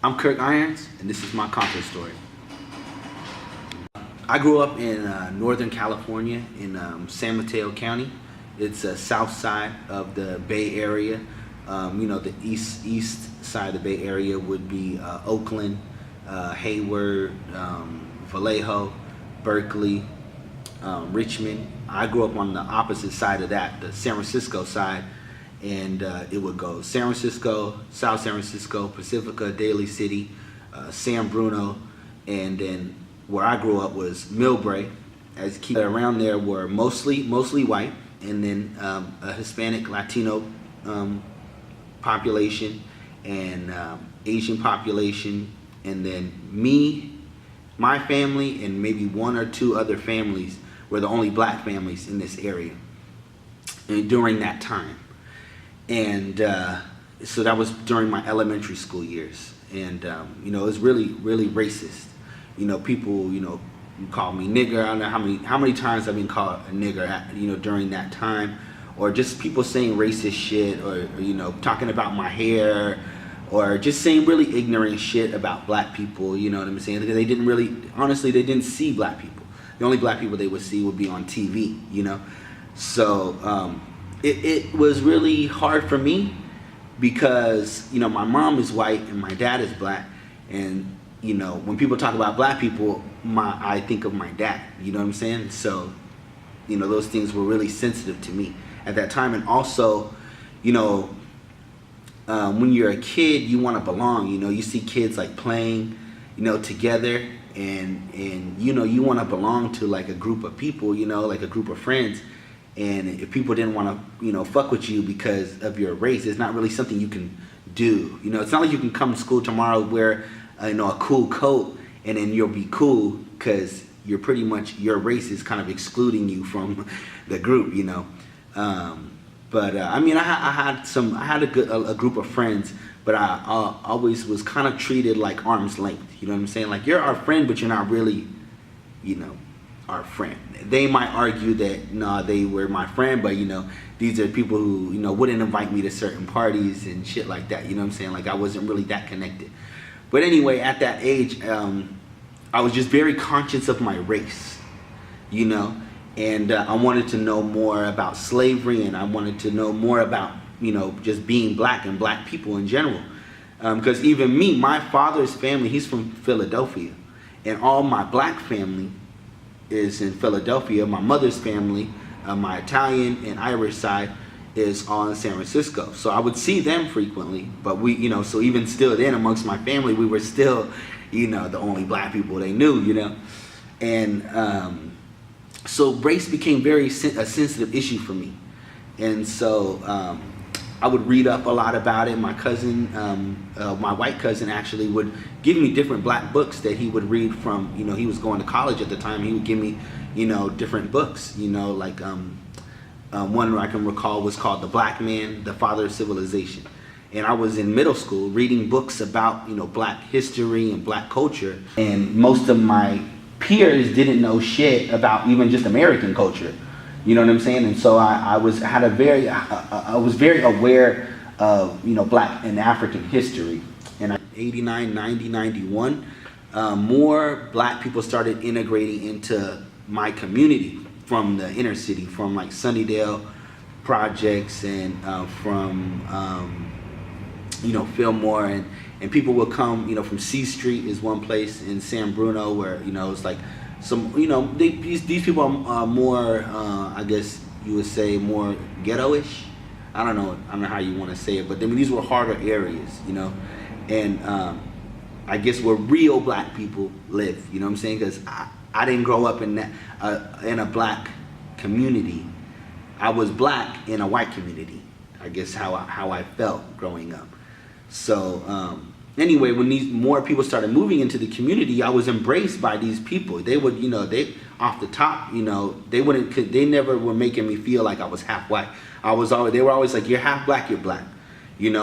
I'm Kirk Irons, and this is my Compton story. I grew up in Northern California in San Mateo County. It's the south side of the Bay Area. The east side of the Bay Area would be Oakland, Hayward, Vallejo, Berkeley, Richmond. I grew up on the opposite side of that, the San Francisco side, and it would go San Francisco, South San Francisco, Pacifica, Daly City, San Bruno, and then where I grew up was Millbrae. As kids around there were mostly white, and then a Hispanic Latino population and Asian population, and then me, my family, and maybe one or two other families were the only black families in this area and during that time. And so that was during my elementary school years, and it was really racist. People called me nigger. I don't know how many times I've been called a nigger during that time, or just people saying racist shit, or talking about my hair, or just saying really ignorant shit about black people. You know what I'm saying? Because they didn't really, honestly, they didn't see black people. The only black people they would see would be on TV. So it was really hard for me because my mom is white and my dad is black, and when people talk about black people, I think of my dad. You know what I'm saying? So those things were really sensitive to me at that time. And also, when you're a kid, you want to belong. You see kids like playing together, and you want to belong to like a group of people, like a group of friends. And if people didn't want to fuck with you because of your race, it's not really something you can do. It's not like you can come to school tomorrow, wear a cool coat, and then you'll be cool, because you're pretty much, your race is kind of excluding you from the group. I had a group of friends, but I always was kind of treated like arm's length. You know what I'm saying? Like, you're our friend, but you're not really, our friend. They might argue that no, they were my friend, but these are people who wouldn't invite me to certain parties and shit like that. You know what I'm saying? Like, I wasn't really that connected. But anyway, at that age, I was just very conscious of my race, and I wanted to know more about slavery, and I wanted to know more about, just being black and black people in general. Because even me, my father's family, he's from Philadelphia, and all my black family is in Philadelphia. My mother's family, my Italian and Irish side, is all in San Francisco. So I would see them frequently, but we, so even still then amongst my family, we were still, the only black people they knew, and so race became a sensitive issue for me. And so I would read up a lot about it. My cousin, my white cousin actually would give me different black books that he would read from, he was going to college at the time. He would give me, different books, like one I can recall was called The Black Man, the Father of Civilization. And I was in middle school reading books about, black history and black culture. And most of my peers didn't know shit about even just American culture. You know what I'm saying? And so I was very aware of, black and African history. And 89, 90, 91, more black people started integrating into my community from the inner city, from like Sunnydale projects, and from Fillmore, and people will come, from C Street is one place in San Bruno where it's like some, these people are more, I guess you would say, more ghetto-ish. I don't know how you want to say it, but these were harder areas, and I guess where real black people live. You know what I'm saying? Because I didn't grow up in that in a black community. I was black in a white community. I guess how I felt growing up. So anyway, when these more people started moving into the community, I was embraced by these people. They would, they off the top, they never were making me feel like I was half white. They were always like, you're half black, you're black.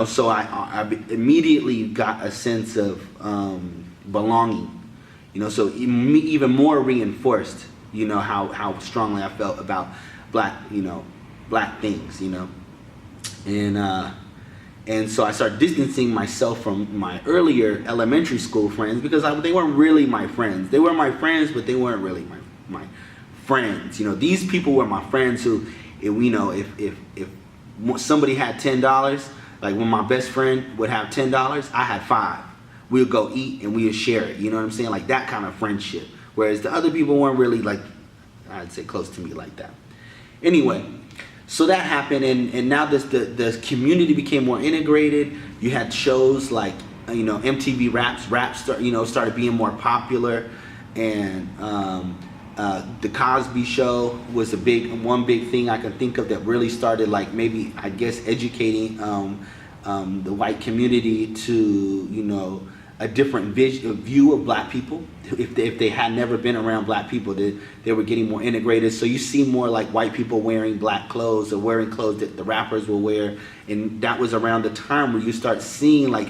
So I immediately got a sense of belonging. So even more reinforced, how strongly I felt about black, black things, and And so I started distancing myself from my earlier elementary school friends because they weren't really my friends. They were my friends, but they weren't really my friends. You know, these people were my friends who, if somebody had $10, like when my best friend would have $10, I had $5. We would go eat and we would share it. You know what I'm saying? Like that kind of friendship. Whereas the other people weren't really like, I'd say close to me like that. Anyway, so that happened, and now the community became more integrated. You had shows like MTV Raps started being more popular, and the Cosby Show was one big thing I can think of that really started like maybe I guess educating the white community to a different view of black people. If they had never been around black people, they were getting more integrated. So you see more like white people wearing black clothes or wearing clothes that the rappers will wear. And that was around the time where you start seeing like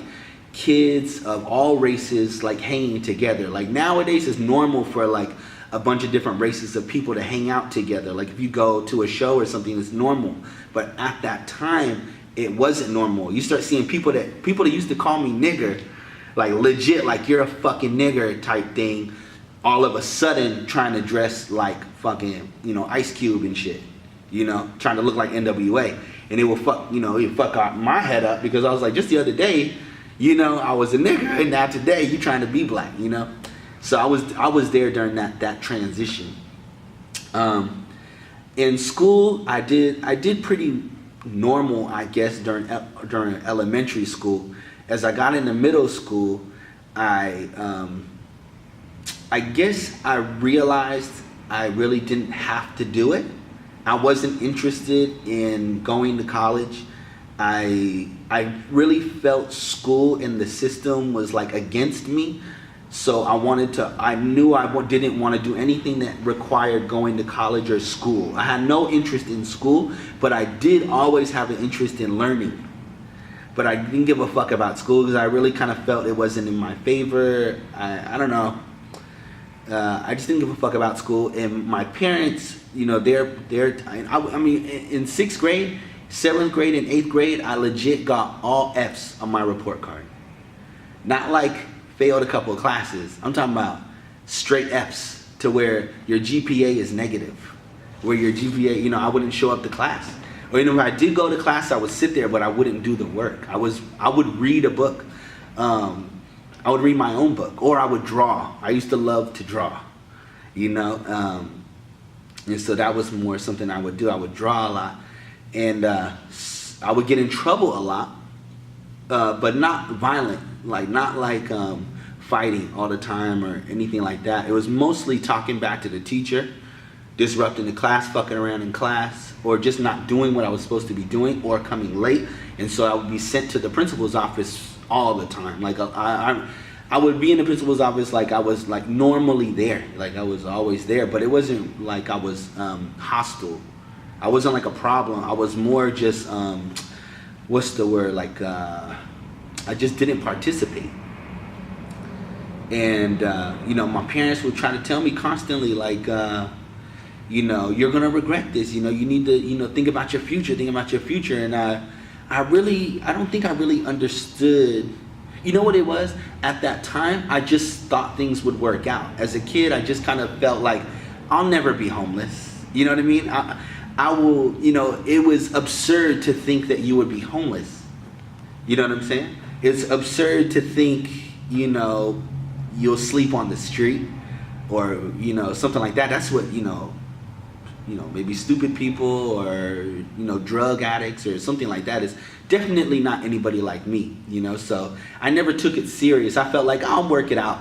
kids of all races like hanging together. Like nowadays it's normal for like a bunch of different races of people to hang out together. Like if you go to a show or something, it's normal. But at that time, it wasn't normal. You start seeing people that used to call me nigger, like legit, like you're a fucking nigger type thing, all of a sudden trying to dress like fucking, Ice Cube and shit, trying to look like NWA. And it will fuck my head up because I was like, just the other day, I was a nigger, and now today you trying to be black, So I was there during that transition. In school, I did pretty normal, I guess, during elementary school. As I got into middle school, I guess I realized I really didn't have to do it. I wasn't interested in going to college. I really felt school and the system was like against me. So I knew I didn't want to do anything that required going to college or school. I had no interest in school, but I did always have an interest in learning. But I didn't give a fuck about school because I really kind of felt it wasn't in my favor. I don't know. I just didn't give a fuck about school. And my parents, in 6th grade, 7th grade, and 8th grade, I legit got all F's on my report card. Not like failed a couple of classes. I'm talking about straight F's to where your GPA is negative. Where your GPA, I wouldn't show up to class. Or if I did go to class, I would sit there, but I wouldn't do the work. I would read a book. I would read my own book, or I would draw. I used to love to draw, and so that was more something I would do. I would draw a lot, and I would get in trouble a lot, but not violent, not like fighting all the time or anything like that. It was mostly talking back to the teacher, disrupting the class, fucking around in class, or just not doing what I was supposed to be doing, or coming late. And so I would be sent to the principal's office all the time. Like I would be in the principal's office like I was like normally there, like I was always there, but it wasn't like I was hostile. I wasn't like a problem. I was more just what's the word? Like I just didn't participate. And my parents would try to tell me constantly like. You're gonna regret this. You need to, think about your future. Think about your future. And I don't think I really understood. You know what it was? At that time, I just thought things would work out. As a kid, I just kind of felt like I'll never be homeless. You know what I mean? I will. It was absurd to think that you would be homeless. You know what I'm saying? It's absurd to think, you'll sleep on the street, or something like that. That's what maybe stupid people or drug addicts or something like that is definitely not anybody like me. So I never took it serious. I felt like I'll work it out.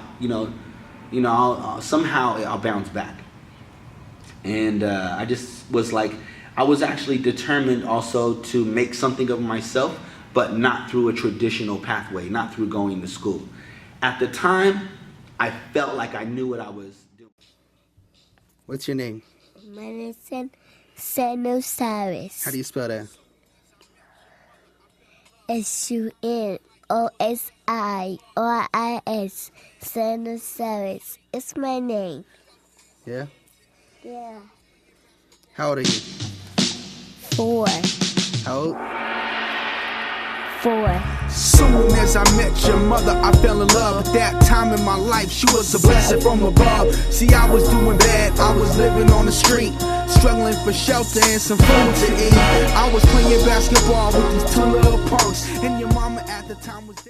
Somehow I'll bounce back. And I just was like, I was actually determined also to make something of myself, but not through a traditional pathway, not through going to school. At the time, I felt like I knew what I was doing. What's your name? My name is Senosaurus. How do you spell that? Sunosiris. Senosaurus. It's my name. Yeah? Yeah. How old are you? 4. How old? 4. Soon as I met your mother, I fell in love. At that time in my life, she was a blessing from above. See, I was doing bad, I was living on the street, struggling for shelter and some food to eat. I was playing basketball with these 2 little punks, and your mama at the time was